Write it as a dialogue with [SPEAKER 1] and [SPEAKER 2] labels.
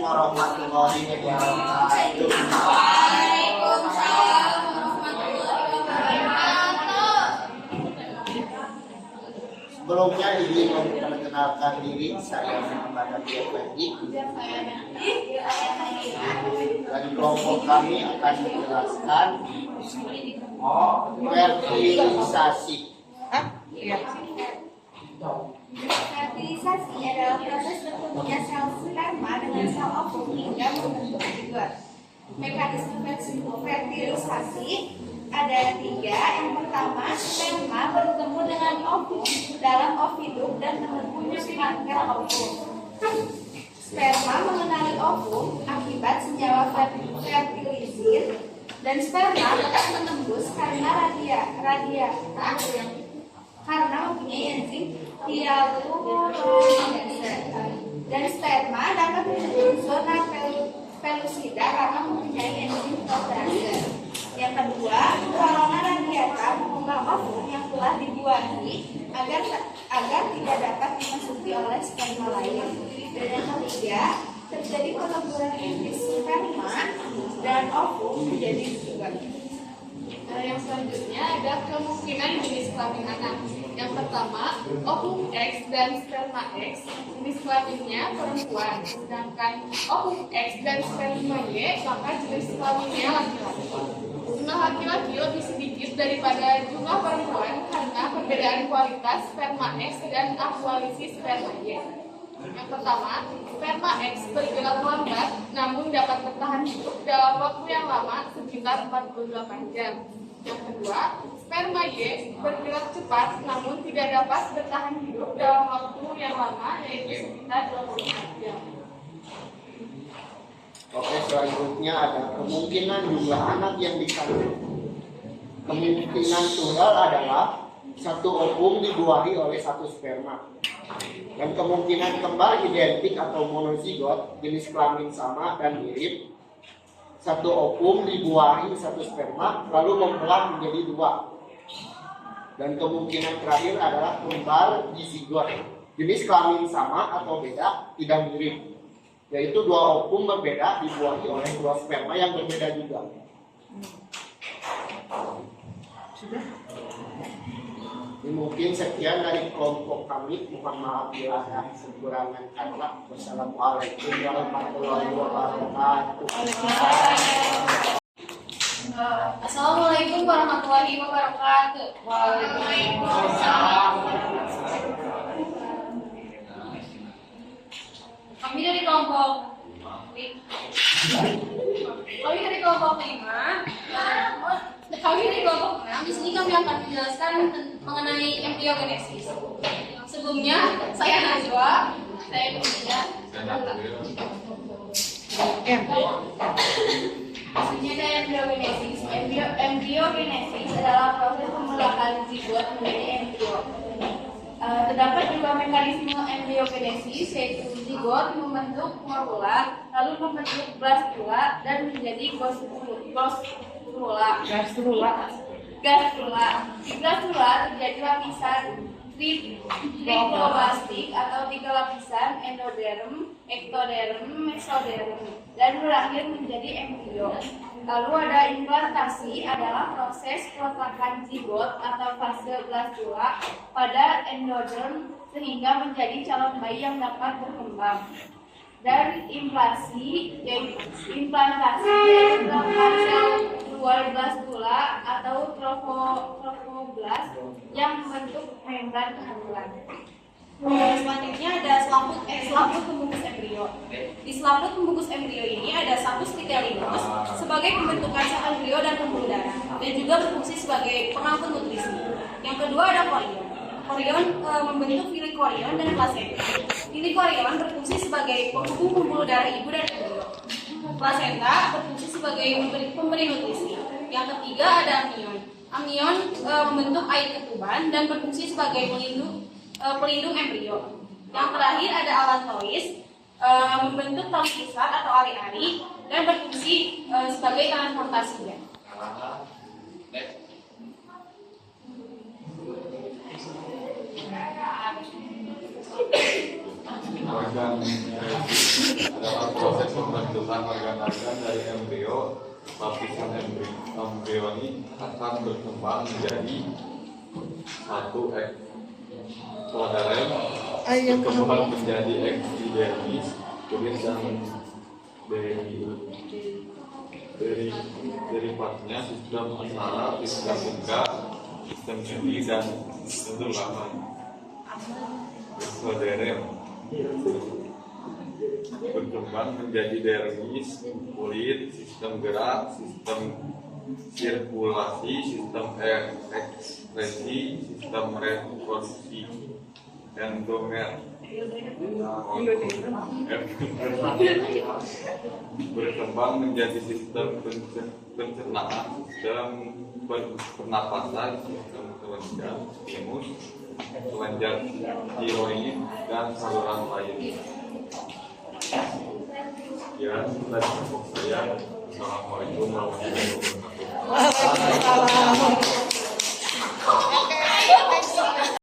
[SPEAKER 1] warahmatullahi wabarakatuh.
[SPEAKER 2] Waalaikumsalam warahmatullahi wabarakatuh.
[SPEAKER 1] Sebelumnya ingin memperkenalkan diri, saya Muhammad Abdi. Dari kelompok kami akan menjelaskan fertilisasi.
[SPEAKER 2] Fertilisasi adalah proses bertemunya sel sperma dengan sel ovum hingga membentuk zigot. Mekanisme fertilisasi ada 3. Yang pertama, sperma bertemu dengan ovum dalam oviduk dan menembus mantel ovum. Sperma mengenali ovum akibat senyawa fertilisir dan sperma tetap menembus karena karena mempunyai enzim hyaluronidase, dan sperma dapat menembus zona pelusida karena mempunyai enzim protease. Yang kedua, corona radiata mengubah ovum yang telah dibuahi agar tidak dapat dimasuki oleh sperma lain. Dan yang ketiga, terjadi peleburan sperma dan ovum menjadi zigot.
[SPEAKER 3] Yang selanjutnya ada kemungkinan jenis kelamin anak. Yang pertama, ovum X dan sperma X, jenis kelaminnya perempuan. Sedangkan ovum X dan sperma Y, maka jenis kelaminnya laki-laki. Jumlah laki-laki lebih sedikit daripada jumlah perempuan karena perbedaan kualitas sperma X dan akualisi sperma Y. Yang pertama, sperma X bergerak lambat namun dapat bertahan hidup dalam waktu yang lama sekitar 48 jam. Yang kedua, sperma Y bergerak cepat namun tidak dapat bertahan hidup dalam waktu yang lama, yaitu sekitar 24 jam.
[SPEAKER 1] Oke, selanjutnya ada kemungkinan jumlah anak yang dikandung. Kemungkinan tunggal adalah satu ovum dibuahi oleh satu sperma. Dan kemungkinan kembar identik atau monozigot, jenis kelamin sama dan mirip. Satu ovum dibuahi satu sperma lalu membelah menjadi 2. Dan kemungkinan terakhir adalah kembar dizigot, jenis kelamin sama atau beda tidak mirip, yaitu 2 ovum berbeda dibuahi oleh 2 sperma yang berbeda juga.
[SPEAKER 2] Sudah.
[SPEAKER 1] Ini mungkin sekian dari kelompok kami. Mohon maaf bila ada kekurangan kata. Wassalamualaikum warahmatullahi wabarakatuh.
[SPEAKER 3] Assalamualaikum warahmatullahi wabarakatuh.
[SPEAKER 2] Waalaikumsalam.
[SPEAKER 3] Kami dari kelompok 6. Di sini kami akan menjelaskan mengenai embriogenesis. Sebelumnya, saya Najwa, saya bekerja.
[SPEAKER 2] Maksudnya ada embriogenesis. Embriogenesis adalah proses pembelahan zigot menjadi embrio. Terdapat 2 mekanisme embriogenesis, yaitu zigot membentuk morula, lalu membentuk blastula dan menjadi gastrula. Di gastrula terjadi lapisan triploblastik atau 3 lapisan, endoderm, ektoderm, mesoderm, dan berakhir menjadi embrio. Lalu ada implantasi, adalah proses peletakan zigot atau fase blastula pada endoderm sehingga menjadi calon bayi yang dapat berkembang. Dan implantasi yaitu meletakkan sel luar blastula atau trophoblast yang membentuk membran kehamilan.
[SPEAKER 4] Selanjutnya ada selaput pembungkus embrio. Di selaput pembungkus embrio ini ada sapus vitellinus sebagai pembentukan sel embrio dan pembuluh darah, dan juga berfungsi sebagai pengangkut nutrisi. Yang kedua ada korion. Korion membentuk filikorion dan plasenta. Filikorion berfungsi sebagai penghubung pembuluh darah ibu dan embrio. Plasenta berfungsi sebagai pemberi nutrisi. Yang ketiga ada amnion. Amnion membentuk air ketuban dan berfungsi sebagai pelindung embrio. Yang terakhir ada allantois, membentuk tali pusat atau ari-ari dan berfungsi sebagai transportasi.
[SPEAKER 5] organesis adalah proses pembentukan organ-organ dari embrio. Lapisan embrio ini akan berkembang menjadi satu ektoderm, berkembang menjadi epidermis, kulit dan derivatnya sistem saraf, sistem buka, sistem sendi dan sistem tulang. Ektoderm berkembang menjadi dermis, kulit, sistem gerak, sistem sirkulasi, sistem ekspresi, sistem reproduksi, endomer. Berkembang menjadi sistem pencernaan, sistem pernapasan, sistem kelenjar timus, kelenjar tiroid dan saluran lain. Ya, dari saya. Assalamualaikum warahmatullahi wabarakatuh.
[SPEAKER 2] Waalaikumsalam.